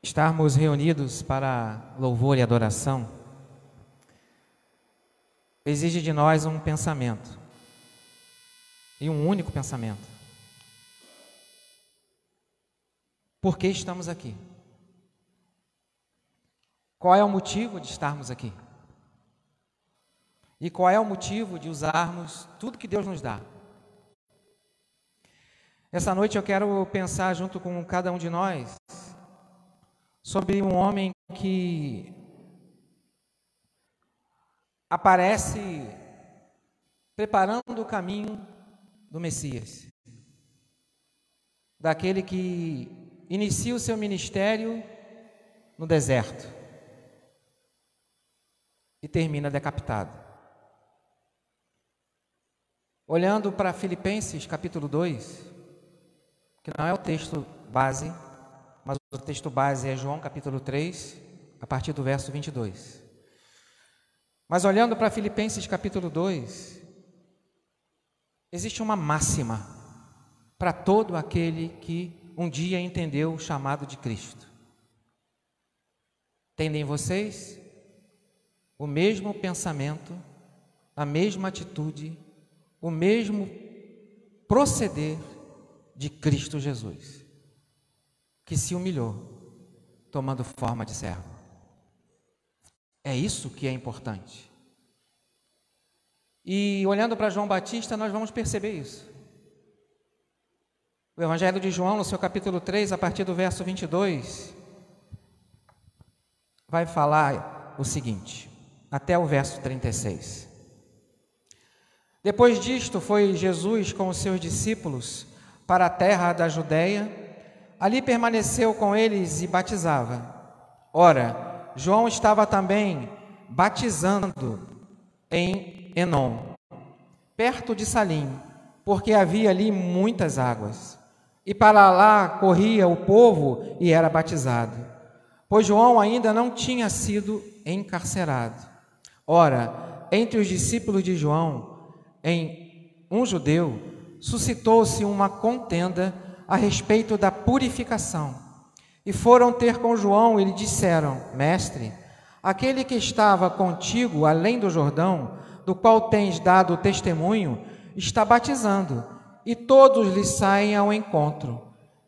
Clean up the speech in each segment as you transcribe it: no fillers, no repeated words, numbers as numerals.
Estarmos reunidos para louvor e adoração exige de nós um pensamento, e um único pensamento. Por que estamos aqui? Qual é o motivo de estarmos aqui? E qual é o motivo de usarmos tudo que Deus nos dá? Essa noite eu quero pensar junto com cada um de nós sobre um homem que aparece preparando o caminho do Messias, daquele que inicia o seu ministério no deserto e termina decapitado. Olhando para Filipenses capítulo 2, que não é o texto base, mas o texto base é João capítulo 3, a partir do verso 22. Mas olhando para Filipenses capítulo 2, existe uma máxima para todo aquele que um dia entendeu o chamado de Cristo. Tendem vocês o mesmo pensamento, a mesma atitude, o mesmo proceder de Cristo Jesus, que se humilhou, tomando forma de servo. É isso que é importante. E olhando para João Batista, nós vamos perceber isso. O Evangelho de João, no seu capítulo 3, a partir do verso 22, vai falar o seguinte, até o verso 36. Depois disto, foi Jesus com os seus discípulos para a terra da Judeia. Ali permaneceu com eles e batizava. Ora, João estava também batizando em Enom, perto de Salim, porque havia ali muitas águas. E para lá corria o povo e era batizado, pois João ainda não tinha sido encarcerado. Ora, entre os discípulos de João, em um judeu, suscitou-se uma contenda a respeito da purificação. E foram ter com João e lhe disseram: Mestre, aquele que estava contigo além do Jordão, do qual tens dado testemunho, está batizando, e todos lhe saem ao encontro.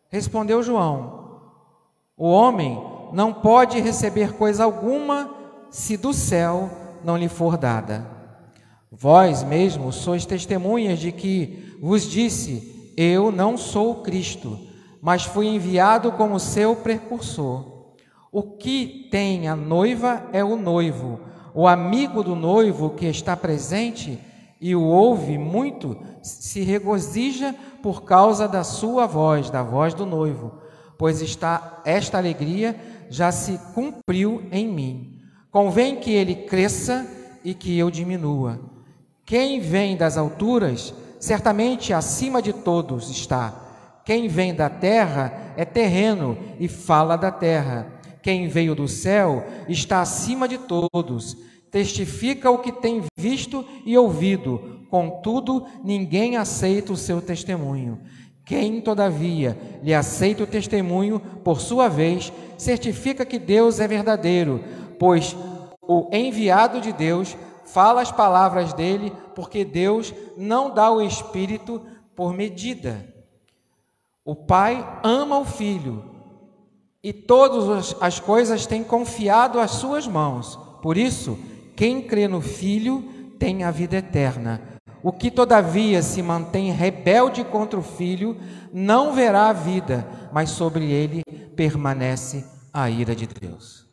Respondeu João: O homem não pode receber coisa alguma se do céu não lhe for dada. Vós mesmos sois testemunhas de que vos disse: Eu não sou o Cristo, mas fui enviado como seu precursor. O que tem a noiva é o noivo. O amigo do noivo que está presente e o ouve muito, se regozija por causa da sua voz, da voz do noivo, pois esta alegria já se cumpriu em mim. Convém que ele cresça e que eu diminua. Quem vem das alturas, certamente acima de todos está. Quem vem da terra é terreno e fala da terra. Quem veio do céu está acima de todos. Testifica o que tem visto e ouvido, contudo, ninguém aceita o seu testemunho. Quem, todavia, lhe aceita o testemunho, por sua vez, certifica que Deus é verdadeiro, pois o enviado de Deus fala as palavras dele, porque Deus não dá o Espírito por medida. O Pai ama o Filho, e todas as coisas tem confiado às suas mãos. Por isso, quem crê no Filho tem a vida eterna. O que, todavia, se mantém rebelde contra o Filho, não verá a vida, mas sobre ele permanece a ira de Deus.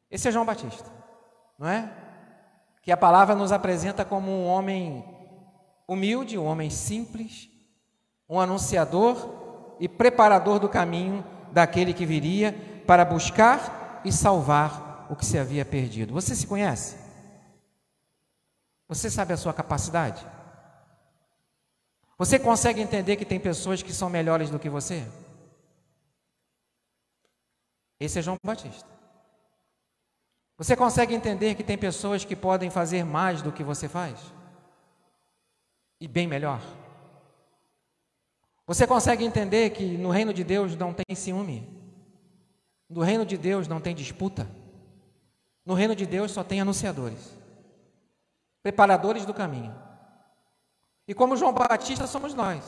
Esse é João Batista, não é? Que a palavra nos apresenta como um homem humilde, um homem simples, um anunciador e preparador do caminho daquele que viria para buscar e salvar o que se havia perdido. Você se conhece? Você sabe a sua capacidade? Você consegue entender que tem pessoas que são melhores do que você? Esse é João Batista. Você consegue entender que tem pessoas que podem fazer mais do que você faz? E bem melhor? Você consegue entender que no reino de Deus não tem ciúme? No reino de Deus não tem disputa. No reino de Deus só tem anunciadores, preparadores do caminho. E como João Batista somos nós,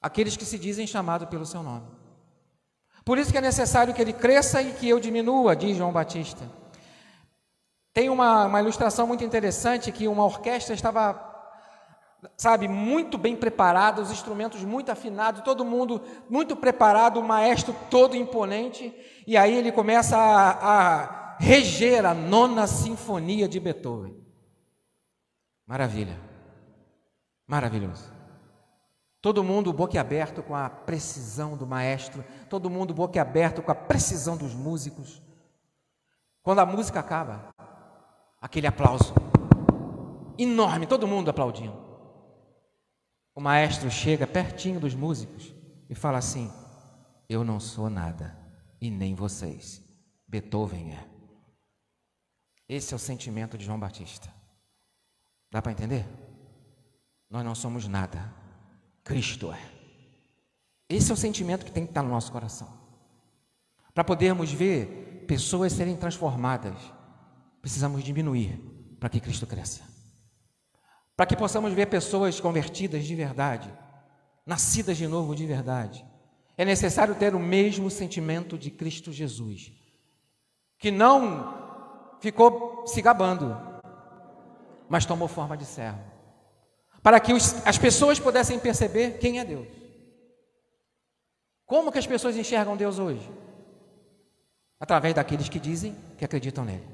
aqueles que se dizem chamados pelo seu nome. Por isso que é necessário que ele cresça e que eu diminua, diz João Batista. Tem uma ilustração muito interessante, que uma orquestra estava, muito bem preparada, os instrumentos muito afinados, todo mundo muito preparado, o maestro todo imponente, e aí ele começa a reger a 9ª Sinfonia de Beethoven. Maravilha, maravilhoso. Todo mundo boquiaberto com a precisão do maestro, todo mundo boquiaberto com a precisão dos músicos. Quando a música acaba, aquele aplauso enorme, todo mundo aplaudindo. O maestro chega pertinho dos músicos e fala assim: eu não sou nada, e nem vocês. Beethoven é. Esse é o sentimento de João Batista. Dá para entender? Nós não somos nada, Cristo é. Esse é o sentimento que tem que estar no nosso coração. Para podermos ver pessoas serem transformadas, precisamos diminuir para que Cristo cresça. Para que possamos ver pessoas convertidas de verdade, nascidas de novo de verdade, é necessário ter o mesmo sentimento de Cristo Jesus, que não ficou se gabando, mas tomou forma de servo, para que as pessoas pudessem perceber quem é Deus. Como que as pessoas enxergam Deus hoje? Através daqueles que dizem que acreditam nele.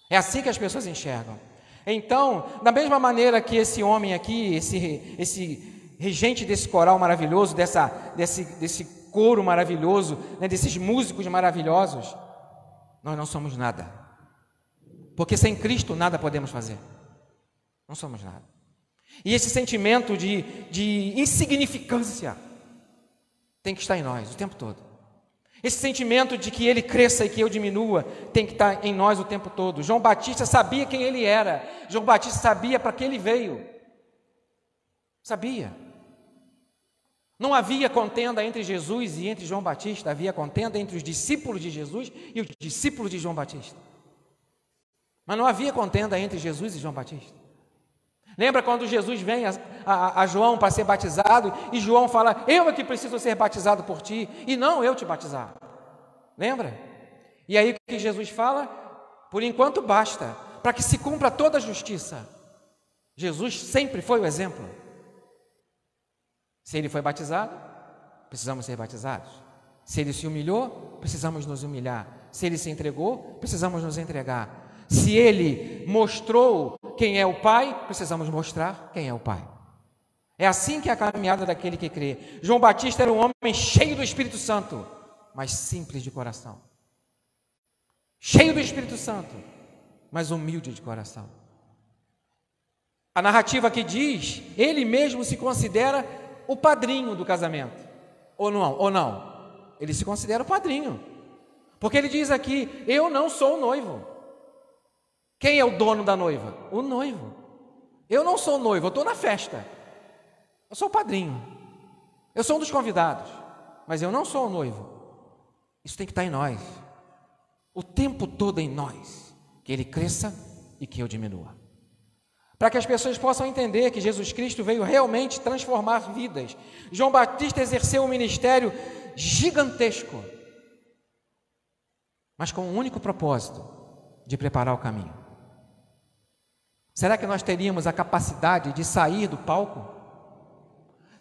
É assim que as pessoas enxergam. Então, da mesma maneira que esse homem aqui, esse regente desse coral maravilhoso, desse coro maravilhoso, desses músicos maravilhosos, nós não somos nada. Porque sem Cristo nada podemos fazer. Não somos nada. E esse sentimento de insignificância tem que estar em nós o tempo todo. Esse sentimento de que ele cresça e que eu diminua tem que estar em nós o tempo todo. João Batista sabia quem ele era. João Batista sabia para que ele veio. Sabia. Não havia contenda entre Jesus e entre João Batista. Havia contenda entre os discípulos de Jesus e os discípulos de João Batista. Mas não havia contenda entre Jesus e João Batista. Lembra quando Jesus vem a João para ser batizado e João fala: eu é que preciso ser batizado por ti e não eu te batizar. Lembra? E aí o que Jesus fala? Por enquanto basta, para que se cumpra toda a justiça. Jesus sempre foi o exemplo. Se ele foi batizado, precisamos ser batizados. Se ele se humilhou, precisamos nos humilhar. Se ele se entregou, precisamos nos entregar. Se ele mostrou quem é o Pai, precisamos mostrar quem é o Pai. É assim que é a caminhada daquele que crê. João Batista era um homem cheio do Espírito Santo, mas simples de coração. Cheio do Espírito Santo, mas humilde de coração. A narrativa aqui diz, ele mesmo se considera o padrinho do casamento. Ou não? Ele se considera o padrinho. Porque ele diz aqui: eu não sou o noivo. Quem é o dono da noiva? O noivo. Eu não sou o noivo, eu estou na festa. Eu sou o padrinho. Eu sou um dos convidados, mas eu não sou o noivo. Isso tem que estar em nós. O tempo todo em nós. Que ele cresça e que eu diminua. Para que as pessoas possam entender que Jesus Cristo veio realmente transformar vidas. João Batista exerceu um ministério gigantesco, mas com um único propósito: de preparar o caminho. Será que nós teríamos a capacidade de sair do palco?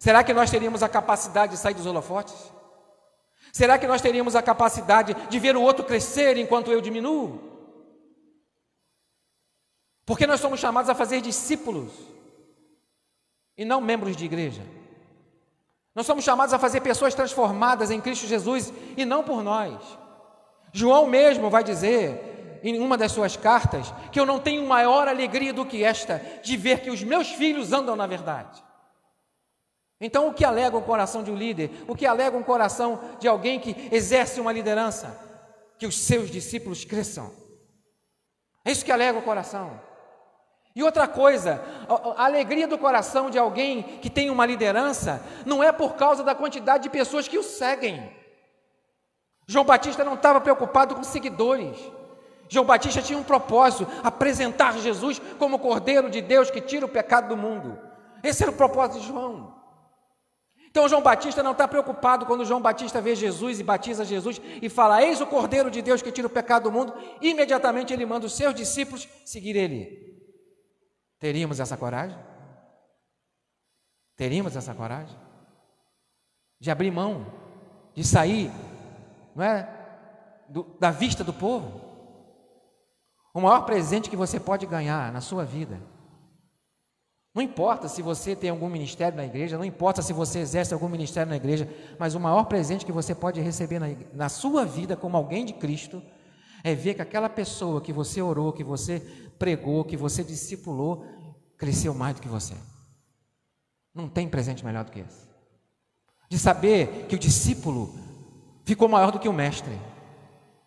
Será que nós teríamos a capacidade de sair dos holofotes? Será que nós teríamos a capacidade de ver o outro crescer enquanto eu diminuo? Porque nós somos chamados a fazer discípulos e não membros de igreja. Nós somos chamados a fazer pessoas transformadas em Cristo Jesus e não por nós. João mesmo vai dizer em uma das suas cartas que eu não tenho maior alegria do que esta, de ver que os meus filhos andam na verdade. Então, o que alega o coração de um líder? O que alega um coração de alguém que exerce uma liderança? Que os seus discípulos cresçam. É isso que alega o coração. E outra coisa, a alegria do coração de alguém que tem uma liderança não é por causa da quantidade de pessoas que o seguem. João Batista não estava preocupado com seguidores. João Batista tinha um propósito: apresentar Jesus como o Cordeiro de Deus que tira o pecado do mundo. Esse era o propósito de João. Então João Batista não está preocupado quando João Batista vê Jesus e batiza Jesus e fala: eis o Cordeiro de Deus que tira o pecado do mundo. Imediatamente ele manda os seus discípulos seguir ele. Teríamos essa coragem? Teríamos essa coragem? De abrir mão, de sair, não é, da vista do povo? O maior presente que você pode ganhar na sua vida, não importa se você tem algum ministério na igreja, não importa se você exerce algum ministério na igreja, mas o maior presente que você pode receber na sua vida como alguém de Cristo é ver que aquela pessoa que você orou, que você pregou, que você discipulou, cresceu mais do que você. Não tem presente melhor do que esse. De saber que o discípulo ficou maior do que o mestre.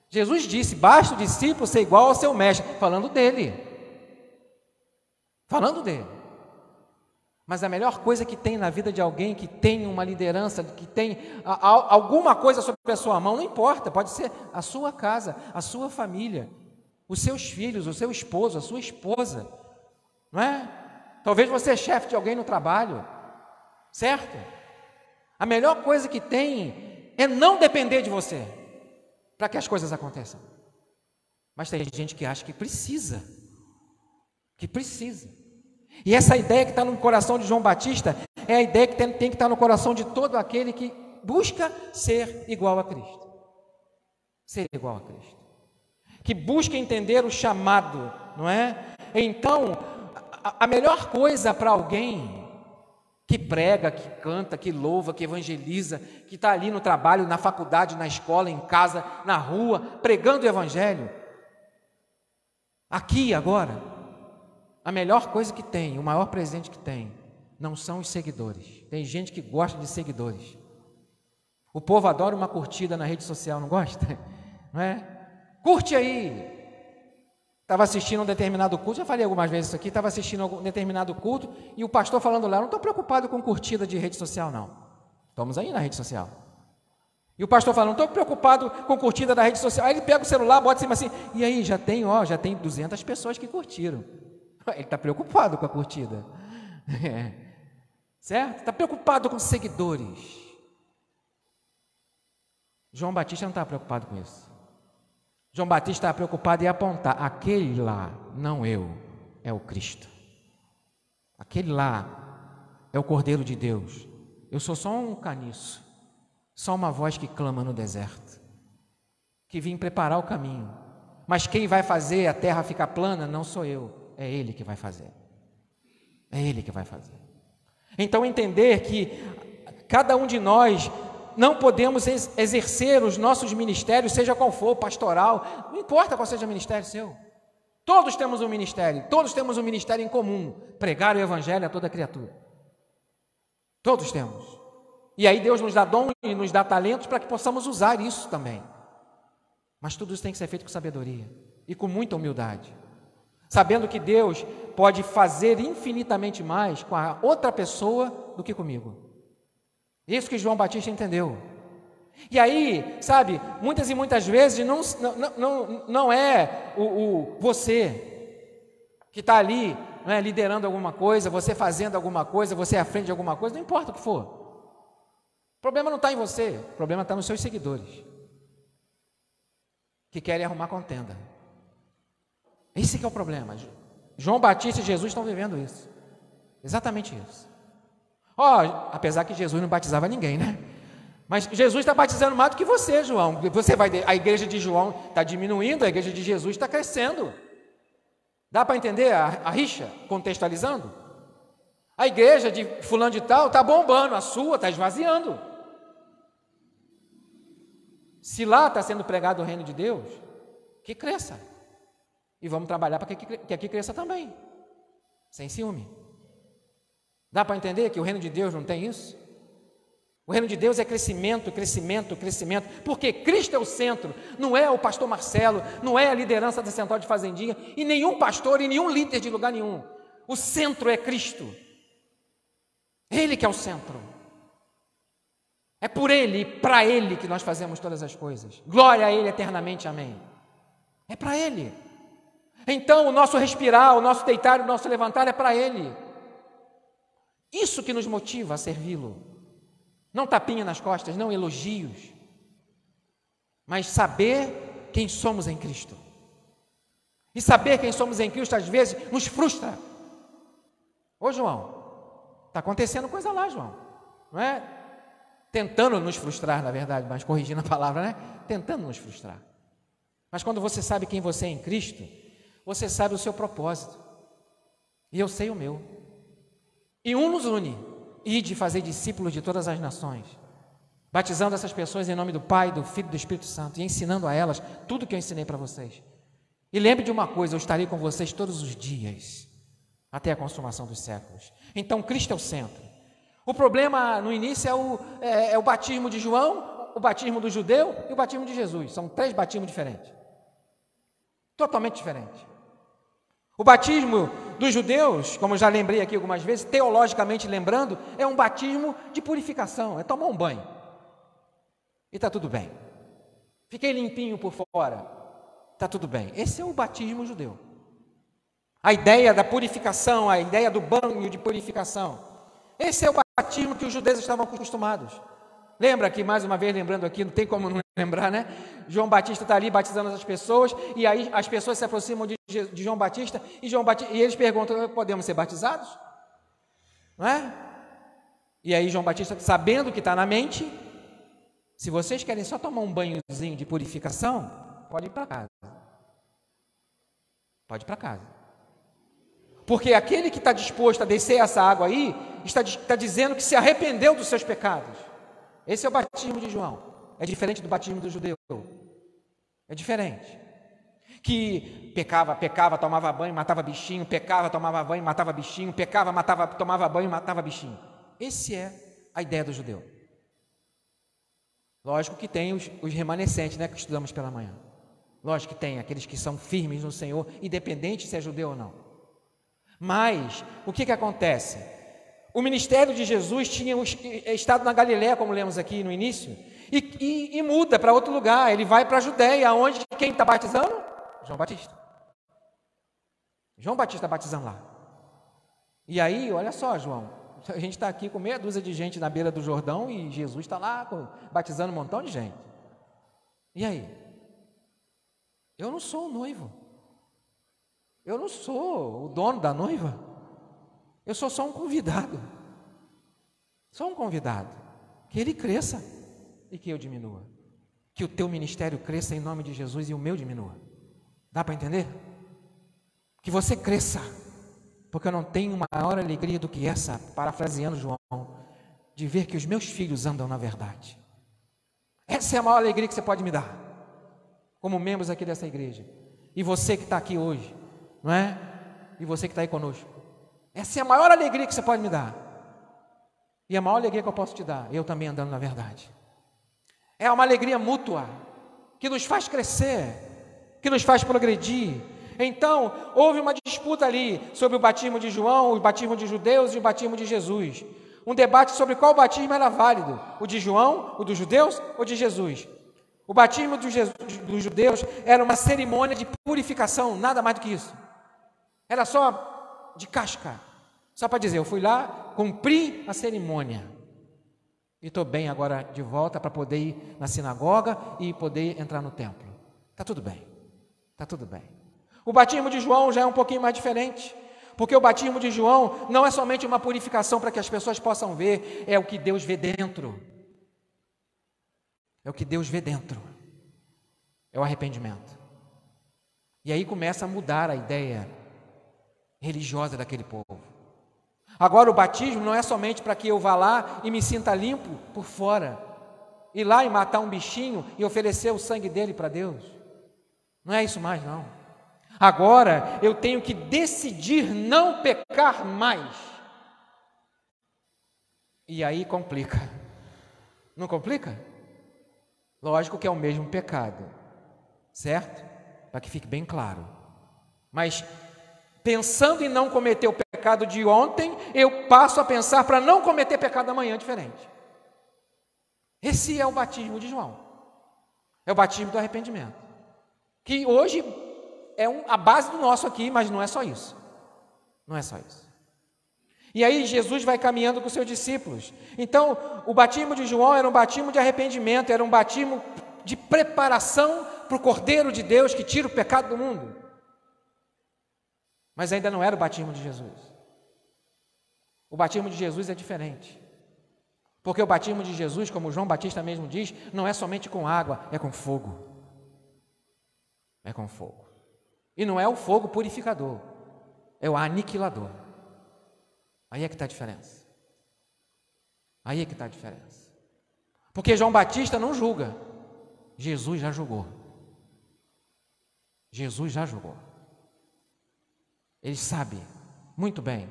Jesus disse: basta o discípulo ser igual ao seu mestre, falando dele. Mas a melhor coisa que tem na vida de alguém que tem uma liderança, que tem alguma coisa sobre a sua mão, não importa, pode ser a sua casa, a sua família, os seus filhos, o seu esposo, a sua esposa, não é? Talvez você é chefe de alguém no trabalho, certo? A melhor coisa que tem é não depender de você para que as coisas aconteçam. Mas tem gente que acha que precisa. E essa ideia que está no coração de João Batista é a ideia que tem que estar no coração de todo aquele que busca ser igual a Cristo. Ser igual a Cristo. Que busca entender o chamado, não é? Então, a melhor coisa para alguém que prega, que canta, que louva, que evangeliza, que está ali no trabalho, na faculdade, na escola, em casa, na rua, pregando o evangelho, aqui e agora, a melhor coisa que tem, o maior presente que tem, não são os seguidores. Tem gente que gosta de seguidores. O povo adora uma curtida na rede social, não gosta? Não é? Curte aí. Estava assistindo um determinado culto, já falei algumas vezes isso aqui, estava assistindo um determinado culto e o pastor falando lá: não estou preocupado com curtida de rede social, não. Estamos aí na rede social. E o pastor falando: não estou preocupado com curtida da rede social. Aí ele pega o celular, bota em cima assim, e aí já tem 200 pessoas que curtiram. Ele está preocupado com a curtida. Certo? Está preocupado com seguidores. João Batista não está preocupado com isso. João Batista está preocupado em apontar: aquele lá, não eu, é o Cristo. Aquele lá é o Cordeiro de Deus. Eu sou só um caniço, só uma voz que clama no deserto, que vim preparar o caminho. Mas quem vai fazer a terra ficar plana não sou eu. É Ele que vai fazer. É Ele que vai fazer. Então entender que cada um de nós não podemos exercer os nossos ministérios, seja qual for, pastoral, não importa qual seja o ministério seu. Todos temos um ministério, todos temos um ministério em comum: pregar o evangelho a toda criatura. Todos temos. E aí Deus nos dá dom e nos dá talentos para que possamos usar isso também. Mas tudo isso tem que ser feito com sabedoria e com muita humildade, sabendo que Deus pode fazer infinitamente mais com a outra pessoa do que comigo. Isso que João Batista entendeu. E aí, sabe, muitas e muitas vezes não é você que está ali, não é, liderando alguma coisa, você fazendo alguma coisa, você é à frente de alguma coisa, não importa o que for. O problema não está em você, o problema está nos seus seguidores, que querem arrumar contenda. Esse que é o problema. João Batista e Jesus estão vivendo isso. Exatamente isso. Apesar que Jesus não batizava ninguém, né? Mas Jesus está batizando mais do que você, João. A igreja de João está diminuindo, a igreja de Jesus está crescendo. Dá para entender a rixa, contextualizando? A igreja de fulano de tal está bombando, a sua está esvaziando. Se lá está sendo pregado o reino de Deus, que cresça. E vamos trabalhar para que aqui cresça também, sem ciúme. Dá para entender que o reino de Deus não tem isso? O reino de Deus é crescimento, crescimento, crescimento, porque Cristo é o centro, não é o pastor Marcelo, não é a liderança da Central de Fazendinha, e nenhum pastor e nenhum líder de lugar nenhum. O centro é Cristo. Ele que é o centro. É por Ele, para Ele que nós fazemos todas as coisas. Glória a Ele eternamente, amém. É para Ele. Então o nosso respirar, o nosso deitar, o nosso levantar é para Ele. Isso que nos motiva a servi-lo. Não tapinha nas costas, não elogios, mas saber quem somos em Cristo. E saber quem somos em Cristo às vezes nos frustra. Ô João, está acontecendo coisa lá, João, não é? Tentando nos frustrar, na verdade, mas corrigindo a palavra, né? Tentando nos frustrar. Mas quando você sabe quem você é em Cristo, você sabe o seu propósito. E eu sei o meu. E um nos une, e de fazer discípulos de todas as nações, batizando essas pessoas em nome do Pai, do Filho e do Espírito Santo, e ensinando a elas tudo que eu ensinei para vocês. E lembre de uma coisa, eu estarei com vocês todos os dias, até a consumação dos séculos. Então Cristo é o centro. O problema no início é o batismo de João, o batismo do judeu e o batismo de Jesus. São 3 batismos diferentes. Totalmente diferentes. O batismo dos judeus, como eu já lembrei aqui algumas vezes, teologicamente lembrando, é um batismo de purificação, é tomar um banho. E está tudo bem. Fiquei limpinho por fora, está tudo bem. Esse é o batismo judeu. A ideia da purificação, a ideia do banho de purificação. Esse é o batismo que os judeus estavam acostumados. Lembra que, mais uma vez, lembrando aqui, não tem como não lembrar, né? João Batista está ali batizando as pessoas, e aí as pessoas se aproximam de João Batista, e eles perguntam, podemos ser batizados? Não é? E aí João Batista, sabendo que está na mente, se vocês querem só tomar um banhozinho de purificação, pode ir para casa. Pode ir para casa. Porque aquele que está disposto a descer essa água aí, está dizendo que se arrependeu dos seus pecados. Esse é o batismo de João. É diferente do batismo do judeu. É diferente. Que pecava, tomava banho, matava bichinho, pecava, tomava banho, matava bichinho, pecava, tomava banho, matava bichinho. Esse é a ideia do judeu. Lógico que tem os remanescentes, né, que estudamos pela manhã. Lógico que tem aqueles que são firmes no Senhor, independente se é judeu ou não. Mas, o que acontece? O ministério de Jesus tinha estado na Galiléia, como lemos aqui no início, e muda para outro lugar. Ele vai para a Judéia, onde quem está batizando? João Batista. João Batista batizando lá. E aí, olha só, João, a gente está aqui com meia dúzia de gente na beira do Jordão e Jesus está lá batizando um montão de gente. E aí? Eu não sou o noivo. Eu não sou o dono da noiva. Eu sou só um convidado. Só um convidado. Que ele cresça e que eu diminua. Que o teu ministério cresça em nome de Jesus e o meu diminua. Dá para entender? Que você cresça. Porque eu não tenho maior alegria do que essa, parafraseando João, de ver que os meus filhos andam na verdade. Essa é a maior alegria que você pode me dar, como membros aqui dessa igreja. E você que está aqui hoje, não é? E você que está aí conosco. Essa é a maior alegria que você pode me dar. E a maior alegria que eu posso te dar, eu também andando na verdade. É uma alegria mútua, que nos faz crescer, que nos faz progredir. Então, houve uma disputa ali sobre o batismo de João, o batismo de judeus e o batismo de Jesus. Um debate sobre qual batismo era válido, o de João, o dos judeus ou de Jesus. O batismo dos judeus era uma cerimônia de purificação, nada mais do que isso. Era só de casca, só para dizer, eu fui lá, cumpri a cerimônia. E estou bem agora de volta para poder ir na sinagoga e poder entrar no templo. Está tudo bem, está tudo bem. O batismo de João já é um pouquinho mais diferente, porque o batismo de João não é somente uma purificação para que as pessoas possam ver, é o que Deus vê dentro. É o que Deus vê dentro. É o arrependimento. E aí começa a mudar a ideia religiosa daquele povo. Agora o batismo não é somente para que eu vá lá e me sinta limpo por fora, ir lá e matar um bichinho e oferecer o sangue dele para Deus. Não é isso mais, não. Agora eu tenho que decidir não pecar mais. E aí complica. Não complica? Lógico que é o mesmo pecado, certo? Para que fique bem claro. Mas pensando em não cometer o pecado de ontem, eu passo a pensar para não cometer pecado amanhã diferente. Esse é o batismo de João. É o batismo do arrependimento. Que hoje é a base do nosso aqui, mas não é só isso. Não é só isso. E aí Jesus vai caminhando com seus discípulos. Então, o batismo de João era um batismo de arrependimento, era um batismo de preparação para o Cordeiro de Deus que tira o pecado do mundo. Mas ainda não era o batismo de Jesus. O batismo de Jesus é diferente. Porque o batismo de Jesus, como João Batista mesmo diz, não é somente com água, é com fogo. É com fogo. E não é o fogo purificador, é o aniquilador. Aí é que está a diferença. Aí é que está a diferença. Porque João Batista não julga, Jesus já julgou. Jesus já julgou. Ele sabe muito bem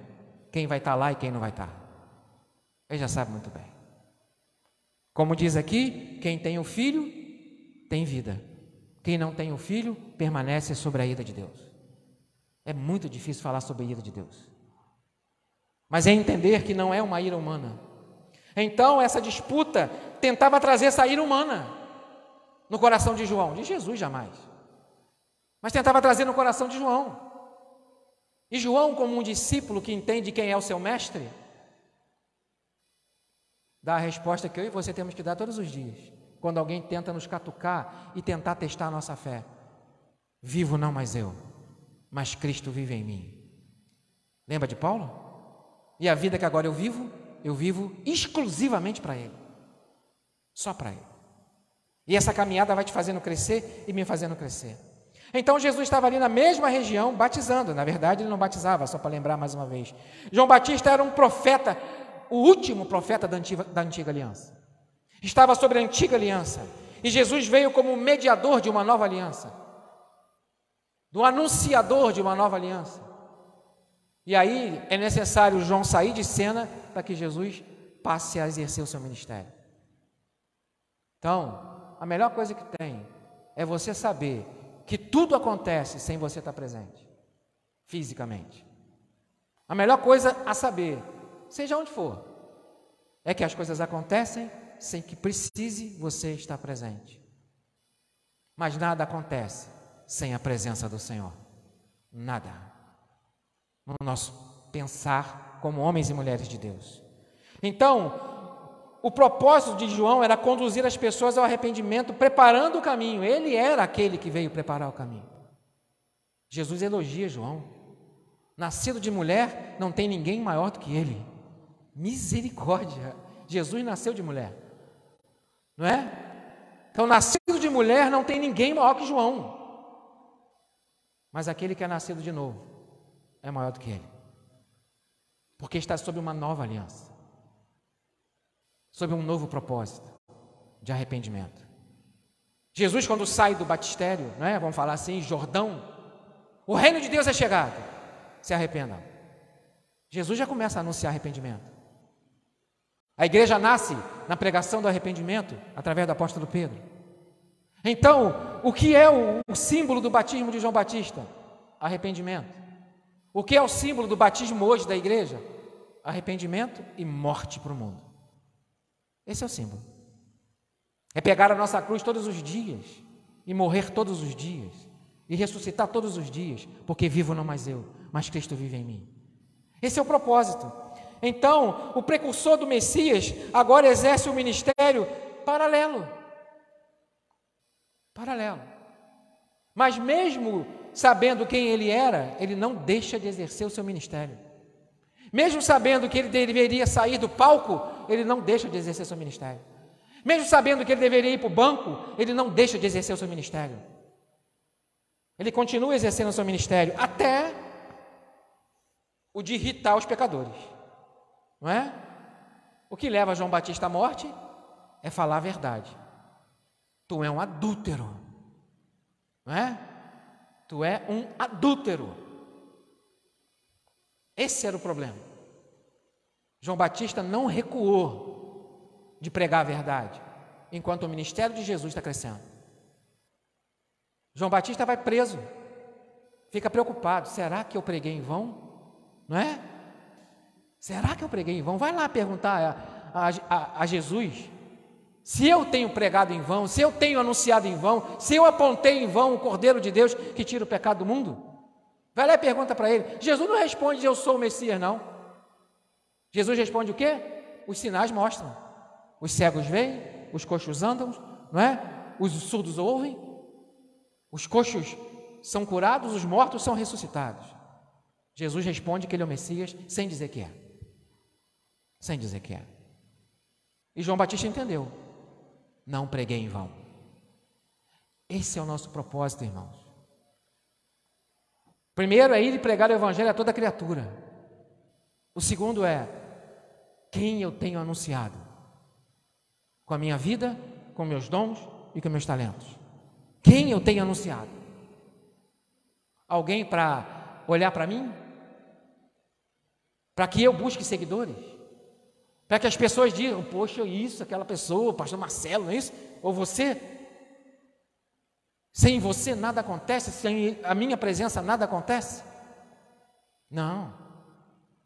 quem vai estar lá e quem não vai estar. Ele já sabe muito bem. Como diz aqui, quem tem o Filho tem vida. Quem não tem o Filho permanece sobre a ira de Deus. É muito difícil falar sobre a ira de Deus. Mas é entender que não é uma ira humana. Então, essa disputa tentava trazer essa ira humana no coração de João. De Jesus, jamais. Mas tentava trazer no coração de João. E João, como um discípulo que entende quem é o seu mestre, dá a resposta que eu e você temos que dar todos os dias, quando alguém tenta nos catucar e tentar testar a nossa fé. Vivo não mais eu, mas Cristo vive em mim. Lembra de Paulo? E a vida que agora eu vivo exclusivamente para Ele. Só para Ele. E essa caminhada vai te fazendo crescer e me fazendo crescer. Então Jesus estava ali na mesma região batizando. Na verdade ele não batizava, só para lembrar mais uma vez. João Batista era um profeta, o último profeta da antiga aliança. Estava sobre a antiga aliança. E Jesus veio como mediador de uma nova aliança. Do anunciador de uma nova aliança. E aí é necessário João sair de cena para que Jesus passe a exercer o seu ministério. Então, a melhor coisa que tem é você saber que tudo acontece sem você estar presente, fisicamente. A melhor coisa a saber, seja onde for, é que as coisas acontecem sem que precise você estar presente. Mas nada acontece sem a presença do Senhor. Nada. No nosso pensar como homens e mulheres de Deus. Então, o propósito de João era conduzir as pessoas ao arrependimento, preparando o caminho. Ele era aquele que veio preparar o caminho. Jesus elogia João. Nascido de mulher, não tem ninguém maior do que ele. Misericórdia! Jesus nasceu de mulher. Não é? Então, nascido de mulher, não tem ninguém maior que João. Mas aquele que é nascido de novo é maior do que ele. Porque está sob uma nova aliança. Sob um novo propósito de arrependimento. Jesus, quando sai do batistério, não é? Vamos falar assim, Jordão, o reino de Deus é chegado. Se arrependam. Jesus já começa a anunciar arrependimento. A igreja nasce na pregação do arrependimento através do apóstolo Pedro. Então, o que é o símbolo do batismo de João Batista? Arrependimento. O que é o símbolo do batismo hoje da igreja? Arrependimento e morte para o mundo. Esse é o símbolo. É pegar a nossa cruz todos os dias e morrer todos os dias e ressuscitar todos os dias, porque vivo não mais eu, mas Cristo vive em mim. Esse é o propósito. Então, o precursor do Messias agora exerce um ministério paralelo. Paralelo. Mas mesmo sabendo quem ele era, ele não deixa de exercer o seu ministério. Mesmo sabendo que ele deveria sair do palco, ele não deixa de exercer o seu ministério. Mesmo sabendo que ele deveria ir para o banco, ele não deixa de exercer o seu ministério. Ele continua exercendo o seu ministério até o de irritar os pecadores. Não é? O que leva João Batista à morte é falar a verdade. Tu é um adúltero. Não é? Tu é um adúltero. Esse era o problema. João Batista não recuou de pregar a verdade, enquanto o ministério de Jesus está crescendo. João Batista vai preso, fica preocupado, será que eu preguei em vão? Não é? Será que eu preguei em vão? Vai lá perguntar a Jesus. Se eu tenho pregado em vão, se eu tenho anunciado em vão, se eu apontei em vão o Cordeiro de Deus que tira o pecado do mundo, vai lá e pergunta para ele. Jesus não responde, eu sou o Messias, não. Jesus responde o quê? Os sinais mostram. Os cegos veem, os coxos andam, não é? Os surdos ouvem, os coxos são curados, os mortos são ressuscitados. Jesus responde que ele é o Messias sem dizer que é. Sem dizer que é. E João Batista entendeu. Não preguei em vão. Esse é o nosso propósito, irmãos. Primeiro é ir e pregar o evangelho a toda criatura. O segundo é quem eu tenho anunciado. Com a minha vida, com meus dons e com meus talentos. Quem eu tenho anunciado? Alguém para olhar para mim? Para que eu busque seguidores? Para que as pessoas digam, poxa, isso, aquela pessoa, o pastor Marcelo, não é isso? Ou você? Sem você nada acontece, sem a minha presença nada acontece? Não,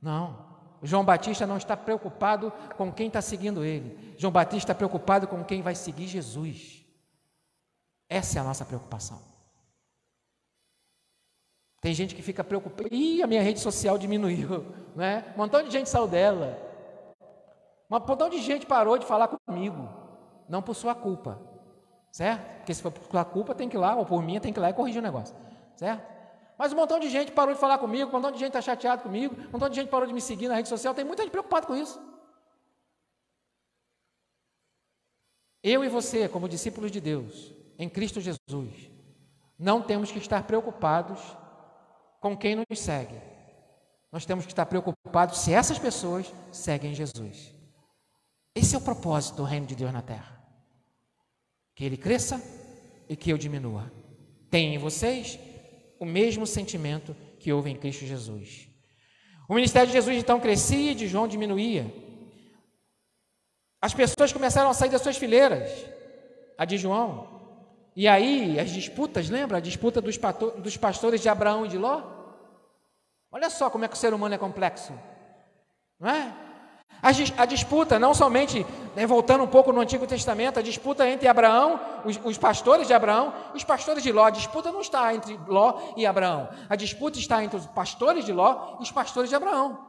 não. João Batista não está preocupado com quem está seguindo ele. João Batista está preocupado com quem vai seguir Jesus. Essa é a nossa preocupação. Tem gente que fica preocupada, a minha rede social diminuiu, né? Um montão de gente saiu dela. Um montão de gente parou de falar comigo, não por sua culpa, certo? Porque se for por sua culpa tem que ir lá, ou por minha tem que ir lá e corrigir o negócio, certo? Mas um montão de gente parou de falar comigo, um montão de gente está chateado comigo, um montão de gente parou de me seguir na rede social, tem muita gente preocupada com isso. Eu e você, como discípulos de Deus, em Cristo Jesus, não temos que estar preocupados com quem nos segue. Nós temos que estar preocupados se essas pessoas seguem Jesus. Esse é o propósito do reino de Deus na terra. Que ele cresça e que eu diminua. Tem em vocês o mesmo sentimento que houve em Cristo Jesus. O ministério de Jesus então crescia e de João diminuía. As pessoas começaram a sair das suas fileiras, a de João. E aí as disputas, lembra? A disputa dos pastores de Abraão e de Ló? Olha só como é que o ser humano é complexo, não é? A disputa, não somente, voltando um pouco no Antigo Testamento, a disputa entre Abraão, os pastores de Abraão e os pastores de Ló. A disputa não está entre Ló e Abraão. A disputa está entre os pastores de Ló e os pastores de Abraão.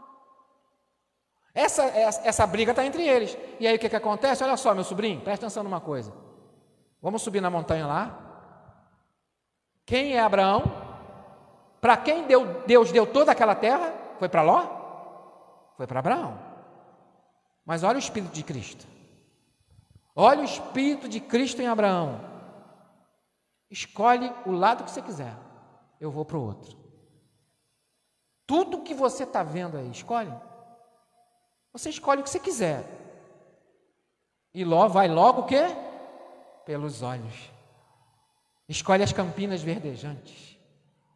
Essa briga está entre eles. E aí o que acontece? Olha só, meu sobrinho, presta atenção numa coisa. Vamos subir na montanha lá. Quem é Abraão? Para quem Deus deu toda aquela terra? Foi para Ló? Foi para Abraão. Mas olha o Espírito de Cristo. Olha o Espírito de Cristo em Abraão. Escolhe o lado que você quiser. Eu vou para o outro. Tudo que você está vendo aí, escolhe. Você escolhe o que você quiser. E Ló vai logo o quê? Pelos olhos. Escolhe as campinas verdejantes.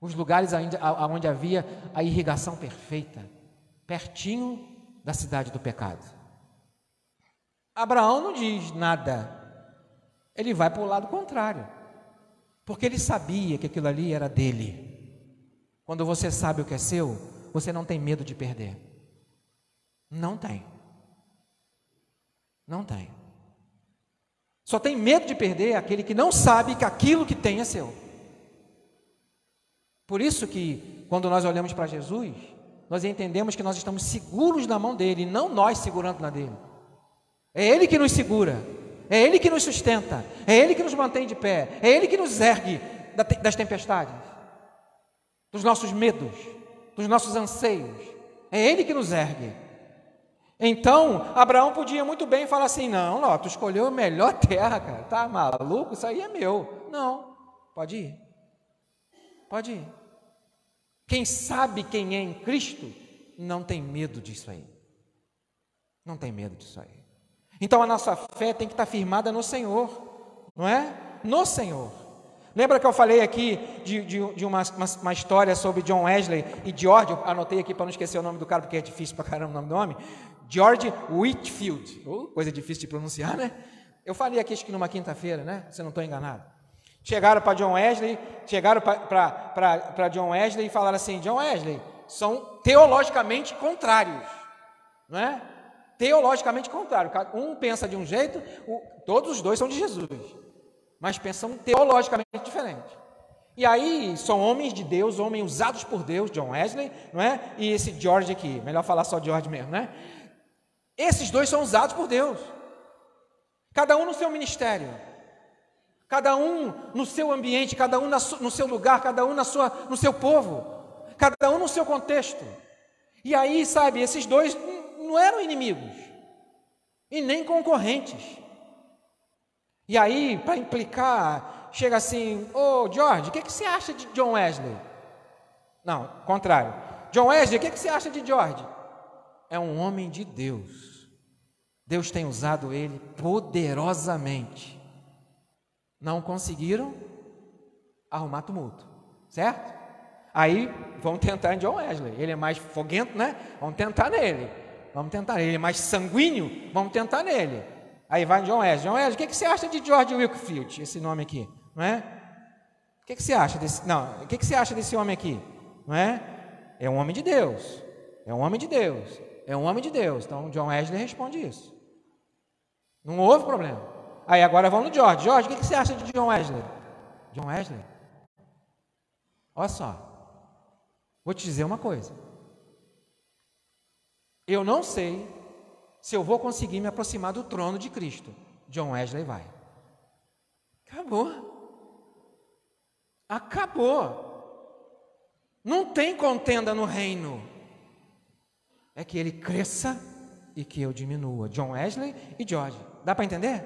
Os lugares onde havia a irrigação perfeita. Pertinho da cidade do pecado. Abraão não diz nada, ele vai para o lado contrário, porque ele sabia que aquilo ali era dele. Quando você sabe o que é seu, você não tem medo de perder. Não tem. Não tem. Só tem medo de perder aquele que não sabe que aquilo que tem é seu. Por isso que, quando nós olhamos para Jesus, nós entendemos que nós estamos seguros na mão dele, e não nós segurando na dele. É Ele que nos segura, é Ele que nos sustenta, é Ele que nos mantém de pé, é Ele que nos ergue das tempestades, dos nossos medos, dos nossos anseios, é Ele que nos ergue. Então, Abraão podia muito bem falar assim, não, Ló, tu escolheu a melhor terra, cara, tá maluco? Isso aí é meu. Não, pode ir, pode ir. Quem sabe quem é em Cristo, não tem medo disso aí, não tem medo disso aí. Então a nossa fé tem que estar firmada no Senhor, não é? No Senhor. Lembra que eu falei aqui de uma história sobre John Wesley e George, eu anotei aqui para não esquecer o nome do cara, porque é difícil para caramba o nome do homem, George Whitefield, coisa difícil de pronunciar, né? Eu falei aqui, acho que numa quinta-feira, né? Se não estou enganado. Chegaram para John Wesley, para John Wesley e falaram assim, John Wesley, são teologicamente contrários, não é? teologicamente contrário. Um pensa de um jeito, todos os dois são de Jesus, mas pensam teologicamente diferente. E aí são homens de Deus, homens usados por Deus, John Wesley, não é? E esse George aqui, melhor falar só George mesmo, né? Esses dois são usados por Deus, cada um no seu ministério, cada um no seu ambiente, cada um no seu lugar, cada um no seu povo, cada um no seu contexto. E aí, sabe, esses dois não eram inimigos e nem concorrentes. E aí, para implicar, chega assim: ô George, o que você acha de John Wesley? Não, contrário. John Wesley, o que você acha de George? É um homem de Deus. Deus tem usado ele poderosamente. Não conseguiram arrumar tumulto, certo? Aí vamos tentar em John Wesley. Ele é mais foguento, né? Vamos tentar nele. Ele é mais sanguíneo, vamos tentar nele. Aí vai em John Wesley. John Wesley, o que você acha de George Whitefield? Esse nome aqui, não é? O que você acha desse? Não, o que você acha desse homem aqui? Não é? É um homem de Deus. É um homem de Deus. É um homem de Deus. Então John Wesley responde isso. Não houve problema. Aí agora vamos no George. George, o que você acha de John Wesley? John Wesley? Olha só. Vou te dizer uma coisa. Eu não sei se eu vou conseguir me aproximar do trono de Cristo. John Wesley vai. Acabou. Não tem contenda no reino. É que ele cresça e que eu diminua. John Wesley e George. Dá para entender?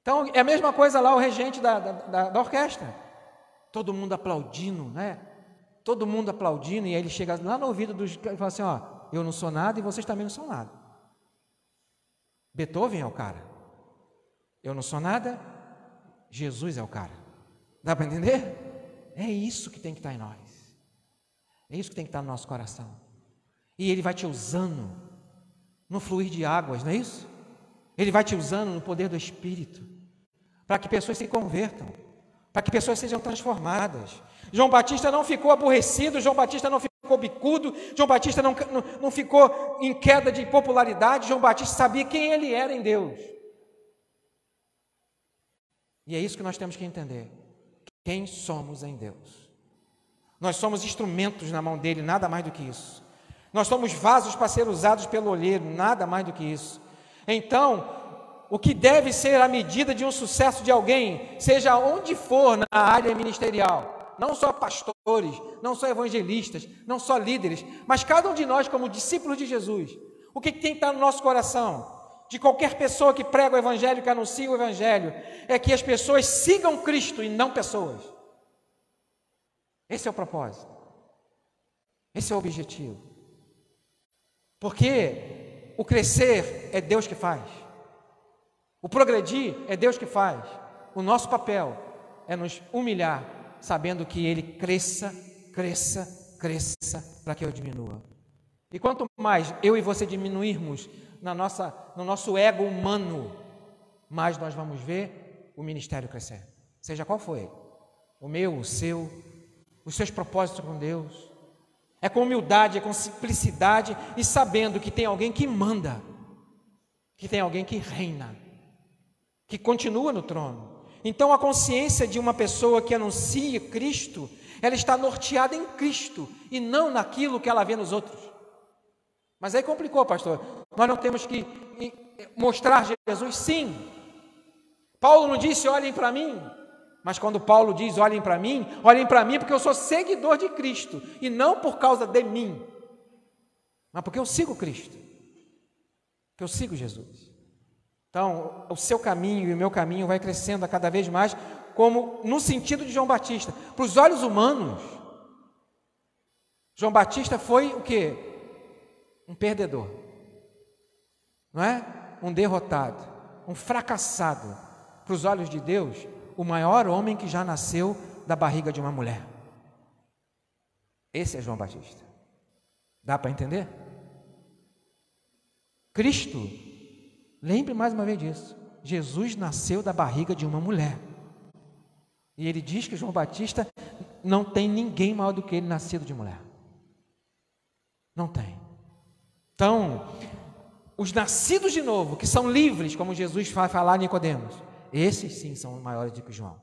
Então, é a mesma coisa lá, o regente da orquestra. Todo mundo aplaudindo, né? Todo mundo aplaudindo, e aí ele chega lá no ouvido dos e fala assim: ó, eu não sou nada e vocês também não são nada. Beethoven é o cara. Eu não sou nada, Jesus é o cara. Dá para entender? É isso que tem que estar em nós. É isso que tem que estar no nosso coração. E ele vai te usando no fluir de águas, não é isso? Ele vai te usando no poder do Espírito, para que pessoas se convertam, para que pessoas sejam transformadas. João Batista não ficou aborrecido, João Batista não ficou bicudo, João Batista não ficou em queda de popularidade. João Batista sabia quem ele era em Deus. E é isso que nós temos que entender: quem somos em Deus. Nós somos instrumentos na mão dele, nada mais do que isso. Nós somos vasos para ser usados pelo olheiro, nada mais do que isso. Então, o que deve ser a medida de um sucesso de alguém, seja onde for na área ministerial, não só pastores, não só evangelistas, não só líderes, mas cada um de nós como discípulos de Jesus, o que tem que estar no nosso coração, de qualquer pessoa que prega o evangelho, que anuncia o evangelho, é que as pessoas sigam Cristo e não pessoas. Esse é o propósito, esse é o objetivo, porque o crescer é Deus que faz, o progredir é Deus que faz. O nosso papel é nos humilhar, sabendo que Ele cresça, para que eu diminua. E quanto mais eu e você diminuirmos no nosso ego humano, mais nós vamos ver o ministério crescer. Seja qual for ele, o meu, o seu, os seus propósitos com Deus. É com humildade, é com simplicidade e sabendo que tem alguém que manda, que tem alguém que reina, que continua no trono. Então a consciência de uma pessoa que anuncia Cristo, ela está norteada em Cristo e não naquilo que ela vê nos outros. Mas aí complicou, pastor. Nós não temos que mostrar Jesus? Sim. Paulo não disse olhem para mim, mas quando Paulo diz olhem para mim porque eu sou seguidor de Cristo e não por causa de mim, mas porque eu sigo Cristo, porque eu sigo Jesus. Então, o seu caminho e o meu caminho vai crescendo a cada vez mais, como no sentido de João Batista. Para os olhos humanos, João Batista foi o quê? Um perdedor, não é? Um derrotado, um fracassado. Para os olhos de Deus, o maior homem que já nasceu da barriga de uma mulher. Esse é João Batista. Dá para entender? Cristo, lembre mais uma vez disso, Jesus nasceu da barriga de uma mulher. E ele diz que João Batista não tem ninguém maior do que ele nascido de mulher. Não tem. Então, os nascidos de novo, que são livres, como Jesus vai falar a Nicodemos, esses sim são maiores do que João.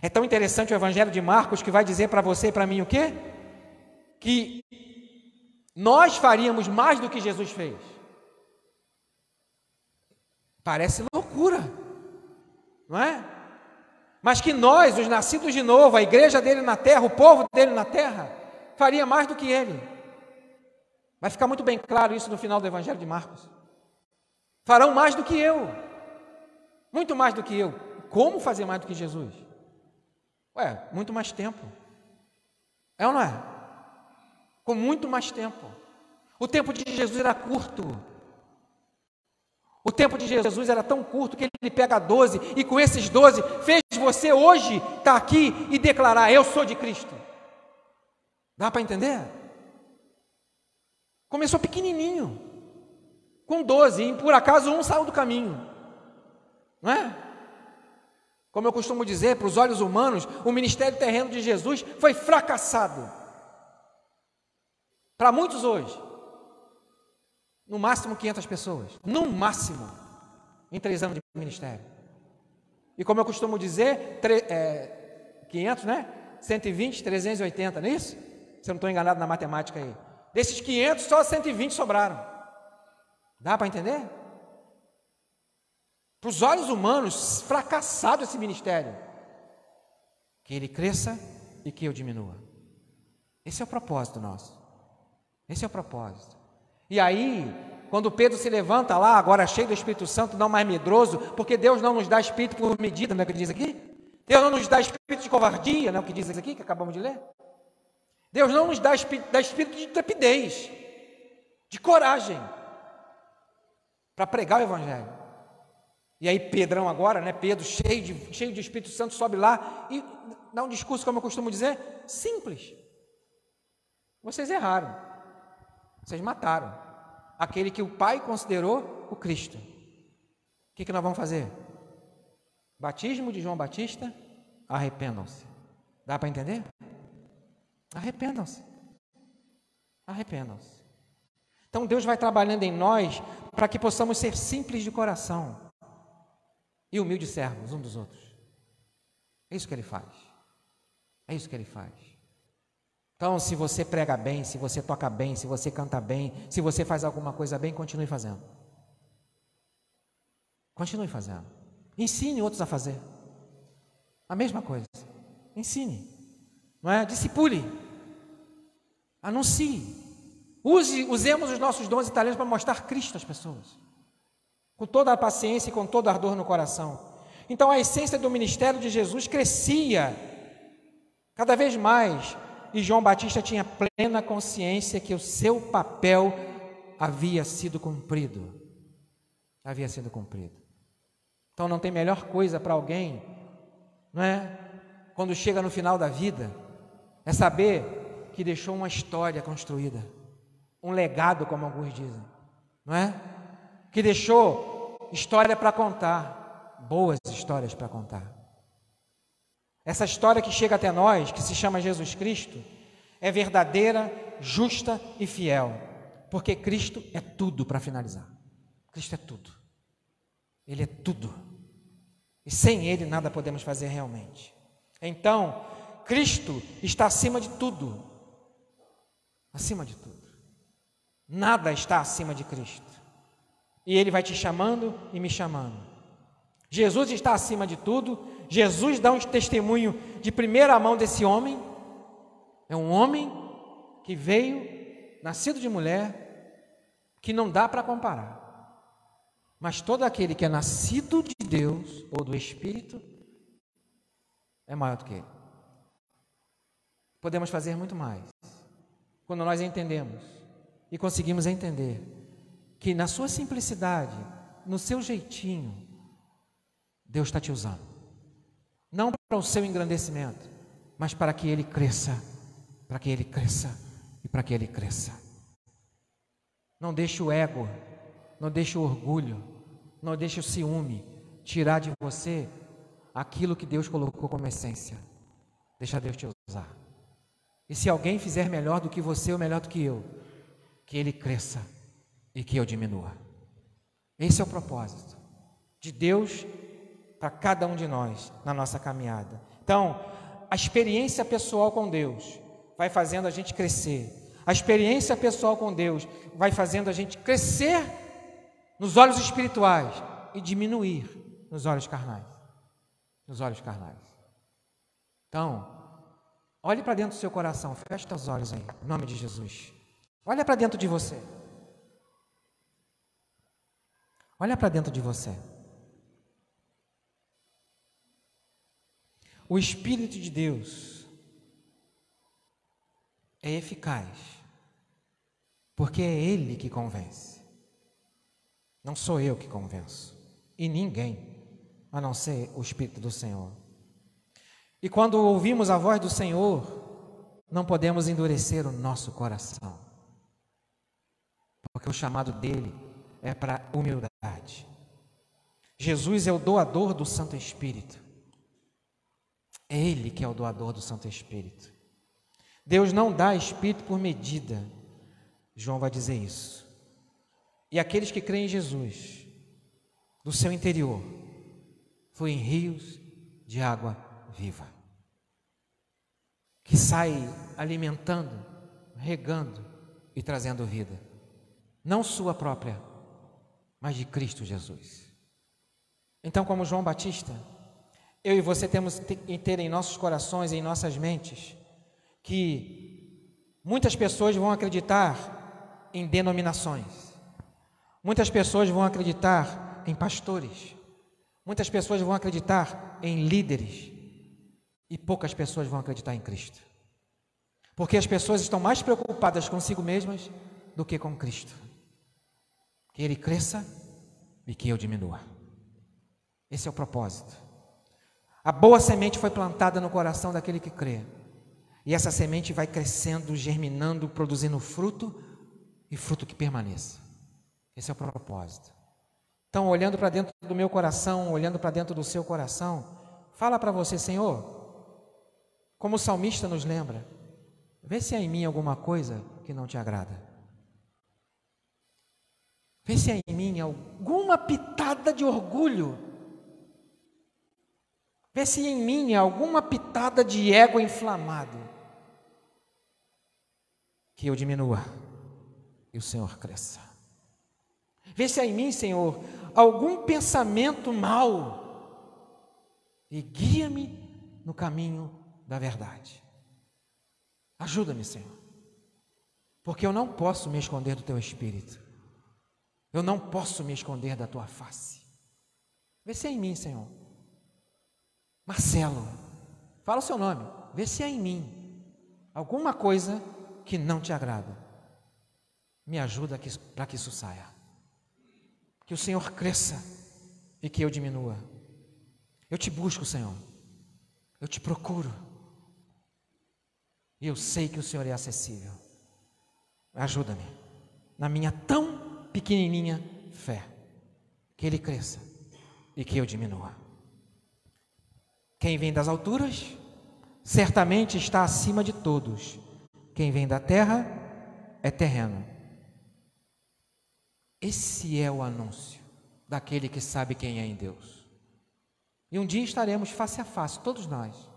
É tão interessante o Evangelho de Marcos, que vai dizer para você e para mim o quê? Que nós faríamos mais do que Jesus fez. Parece loucura, não é? Mas que nós, os nascidos de novo, a igreja dele na terra, o povo dele na terra, faria mais do que ele. Vai ficar muito bem claro isso no final do Evangelho de Marcos. Farão mais do que eu, muito mais do que eu. Como fazer mais do que Jesus? Muito mais tempo. É ou não é? Com muito mais tempo. O tempo de Jesus era curto. O tempo de Jesus era tão curto que ele pega 12 e com esses 12 fez você hoje estar aqui e declarar: eu sou de Cristo. Dá para entender? Começou pequenininho, com 12, e por acaso um saiu do caminho, não é? Como eu costumo dizer, para os olhos humanos, o ministério terreno de Jesus foi fracassado. Para muitos hoje, no máximo 500 pessoas, no máximo, em 3 anos de ministério. E como eu costumo dizer, 500, né? 120, 380, não é isso? Se eu não estou enganado na matemática aí. Desses 500, só 120 sobraram. Dá para entender? Para os olhos humanos, fracassado esse ministério. Que ele cresça e que eu diminua. Esse é o propósito nosso. Esse é o propósito. E aí, quando Pedro se levanta lá, agora cheio do Espírito Santo, não mais medroso, porque Deus não nos dá espírito por medida, não é o que diz aqui? Deus não nos dá espírito de covardia, não é o que diz aqui, que acabamos de ler? Deus não nos dá espírito de trepidez, de coragem, para pregar o Evangelho. E aí Pedrão agora, né, Pedro cheio de Espírito Santo, sobe lá e dá um discurso, como eu costumo dizer, simples. Vocês erraram, vocês mataram aquele que o Pai considerou o Cristo. O que nós vamos fazer? Batismo de João Batista, arrependam-se. Dá para entender? Arrependam-se. Arrependam-se. Então Deus vai trabalhando em nós para que possamos ser simples de coração e humildes servos uns dos outros. É isso que Ele faz. É isso que Ele faz. Então, se você prega bem, se você toca bem, se você canta bem, se você faz alguma coisa bem, continue fazendo. Continue fazendo. Ensine outros a fazer. A mesma coisa. Ensine. Não é? Discipule. Anuncie. Usemos os nossos dons e talentos para mostrar Cristo às pessoas. Com toda a paciência e com todo ardor no coração. Então, a essência do ministério de Jesus crescia cada vez mais. E João Batista tinha plena consciência que o seu papel havia sido cumprido. Havia sido cumprido. Então não tem melhor coisa para alguém, não é? Quando chega no final da vida, é saber que deixou uma história construída. Um legado, como alguns dizem, não é? Que deixou história para contar, boas histórias para contar. Essa história que chega até nós, que se chama Jesus Cristo, é verdadeira, justa e fiel, porque Cristo é tudo para finalizar. Cristo é tudo. Ele é tudo. E sem Ele nada podemos fazer realmente. Então, Cristo está acima de tudo. Acima de tudo. Nada está acima de Cristo. E Ele vai te chamando e me chamando. Jesus está acima de tudo. Jesus dá um testemunho de primeira mão desse homem. É um homem que veio, nascido de mulher, que não dá para comparar. Mas todo aquele que é nascido de Deus ou do Espírito é maior do que ele. Podemos fazer muito mais quando nós entendemos e conseguimos entender que na sua simplicidade, no seu jeitinho, Deus está te usando. Não para o seu engrandecimento, mas para que ele cresça, para que ele cresça e para que ele cresça. Não deixe o ego, não deixe o orgulho, não deixe o ciúme tirar de você aquilo que Deus colocou como essência. Deixa Deus te usar. E se alguém fizer melhor do que você ou melhor do que eu, que ele cresça e que eu diminua. Esse é o propósito de Deus para cada um de nós na nossa caminhada. Então, a experiência pessoal com Deus vai fazendo a gente crescer. A experiência pessoal com Deus vai fazendo a gente crescer nos olhos espirituais e diminuir nos olhos carnais. Nos olhos carnais. Então, olhe para dentro do seu coração, feche os olhos aí, em nome de Jesus. Olha para dentro de você. Olha para dentro de você. O Espírito de Deus é eficaz, porque é Ele que convence. Não sou eu que convenço, e ninguém, a não ser o Espírito do Senhor. E quando ouvimos a voz do Senhor, não podemos endurecer o nosso coração, porque o chamado dele é para humildade. Jesus é o doador do Santo Espírito. É Ele que é o doador do Santo Espírito. Deus não dá Espírito por medida. João vai dizer isso. E aqueles que creem em Jesus, do seu interior, fluem rios de água viva, que sai alimentando, regando e trazendo vida. Não sua própria, mas de Cristo Jesus. Então, como João Batista, eu e você temos que ter em nossos corações, em nossas mentes, que muitas pessoas vão acreditar em denominações, muitas pessoas vão acreditar em pastores, muitas pessoas vão acreditar em líderes e poucas pessoas vão acreditar em Cristo, porque as pessoas estão mais preocupadas consigo mesmas do que com Cristo, que Ele cresça e que eu diminua. Esse é o propósito. A boa semente foi plantada no coração daquele que crê. E essa semente vai crescendo, germinando, produzindo fruto e fruto que permaneça. Esse é o propósito. Então, olhando para dentro do meu coração, olhando para dentro do seu coração, fala para você: Senhor, como o salmista nos lembra, vê se há em mim alguma coisa que não te agrada. Vê se há em mim alguma pitada de orgulho. Vê se em mim há alguma pitada de ego inflamado, que eu diminua e o Senhor cresça. Vê se há em mim, Senhor, algum pensamento mau e guia-me no caminho da verdade. Ajuda-me, Senhor, porque eu não posso me esconder do Teu Espírito, eu não posso me esconder da Tua face. Vê se há em mim, Senhor. Marcelo, fala o seu nome, vê se há em mim alguma coisa que não te agrada. Me ajuda para que isso saia. Que o Senhor cresça e que eu diminua. Eu te busco, Senhor. Eu te procuro. E eu sei que o Senhor é acessível. Ajuda-me na minha tão pequenininha fé. Que Ele cresça e que eu diminua. Quem vem das alturas, certamente está acima de todos. Quem vem da terra é terreno. Esse é o anúncio daquele que sabe quem é em Deus. E um dia estaremos face a face, todos nós,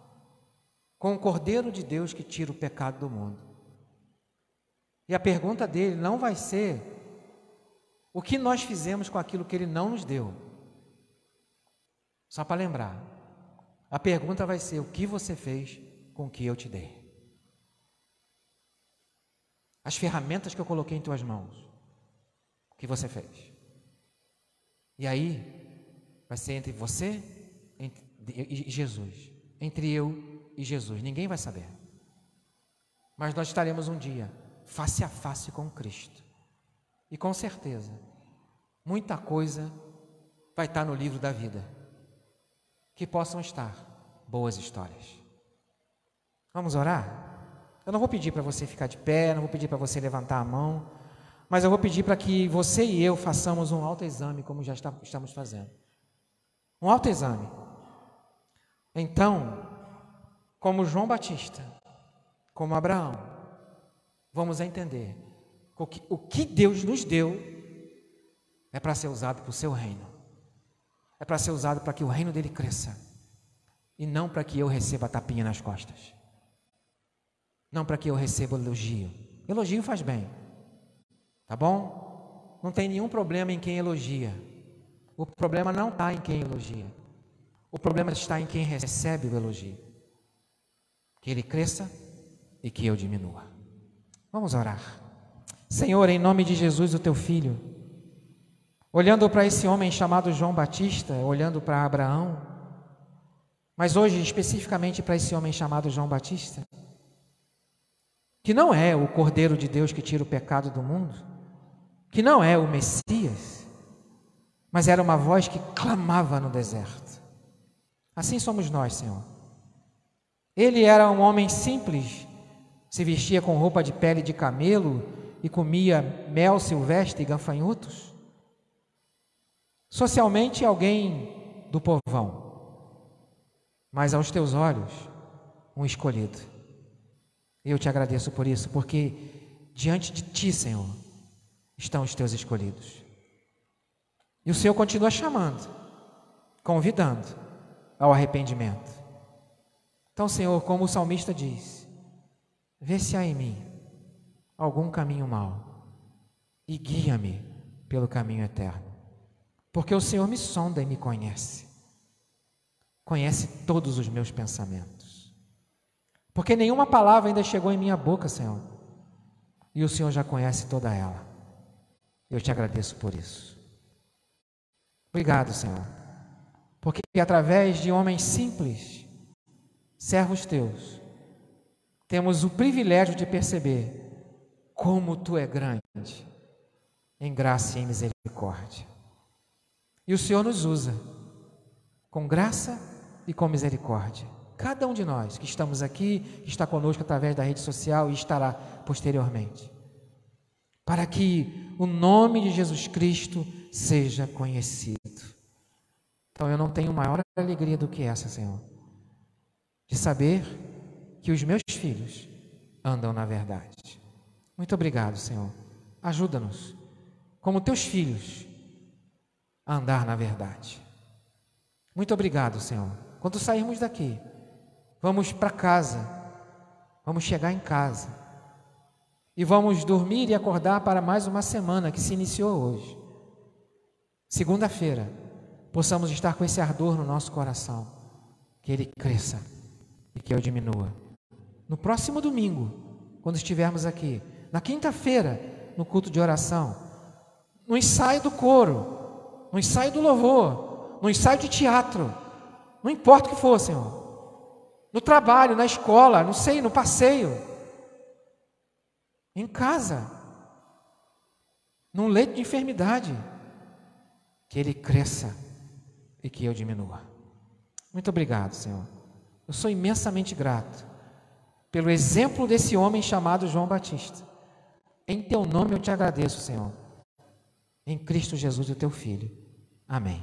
com o Cordeiro de Deus que tira o pecado do mundo. E a pergunta dele não vai ser o que nós fizemos com aquilo que ele não nos deu. Só para lembrar. A pergunta vai ser: o que você fez com o que eu te dei? As ferramentas que eu coloquei em tuas mãos, o que você fez? E aí, vai ser entre você e Jesus, entre eu e Jesus, ninguém vai saber. Mas nós estaremos um dia face a face com Cristo. E com certeza, muita coisa vai estar no livro da vida. Que possam estar boas histórias. Vamos orar? Eu não vou pedir para você ficar de pé, não vou pedir para você levantar a mão, mas eu vou pedir para que você e eu façamos um autoexame, como já estamos fazendo. Um autoexame. Então, como João Batista, como Abraão, vamos entender o que Deus nos deu é para ser usado para o seu reino. É para ser usado para que o reino dele cresça. E não para que eu receba tapinha nas costas. Não para que eu receba elogio. Elogio faz bem. Tá bom? Não tem nenhum problema em quem elogia. O problema não está em quem elogia. O problema está em quem recebe o elogio. Que ele cresça e que eu diminua. Vamos orar. Senhor, em nome de Jesus, o teu filho, olhando para esse homem chamado João Batista, olhando para Abraão, mas hoje especificamente para esse homem chamado João Batista, que não é o Cordeiro de Deus que tira o pecado do mundo, que não é o Messias, mas era uma voz que clamava no deserto. Assim somos nós, Senhor. Ele era um homem simples, se vestia com roupa de pele de camelo e comia mel silvestre e gafanhotos. Socialmente, alguém do povão, mas aos teus olhos, um escolhido. Eu te agradeço por isso, porque diante de ti, Senhor, estão os teus escolhidos. E o Senhor continua chamando, convidando ao arrependimento. Então, Senhor, como o salmista diz, vê se há em mim algum caminho mau e guia-me pelo caminho eterno. Porque o Senhor me sonda e me conhece. Conhece todos os meus pensamentos. Porque nenhuma palavra ainda chegou em minha boca, Senhor. E o Senhor já conhece toda ela. Eu te agradeço por isso. Obrigado, Senhor. Porque através de homens simples, servos teus, temos o privilégio de perceber como tu é grande, em graça e em misericórdia. E o Senhor nos usa com graça e com misericórdia. Cada um de nós que estamos aqui, que está conosco através da rede social e estará posteriormente, para que o nome de Jesus Cristo seja conhecido. Então eu não tenho maior alegria do que essa, Senhor, de saber que os meus filhos andam na verdade. Muito obrigado, Senhor. Ajuda-nos, como teus filhos, a andar na verdade. Muito obrigado, Senhor. Quando sairmos daqui, vamos para casa, vamos chegar em casa e vamos dormir e acordar para mais uma semana que se iniciou hoje. Segunda-feira, possamos estar com esse ardor no nosso coração, que ele cresça e que eu diminua. No próximo domingo, quando estivermos aqui, na quinta-feira, no culto de oração, no ensaio do coro, no ensaio do louvor, no ensaio de teatro, não importa o que for, Senhor, no trabalho, na escola, não sei, no passeio, em casa, num leito de enfermidade, que ele cresça e que eu diminua. Muito obrigado, Senhor. Eu sou imensamente grato pelo exemplo desse homem chamado João Batista. Em teu nome eu te agradeço, Senhor. Em Cristo Jesus, o teu Filho. Amém.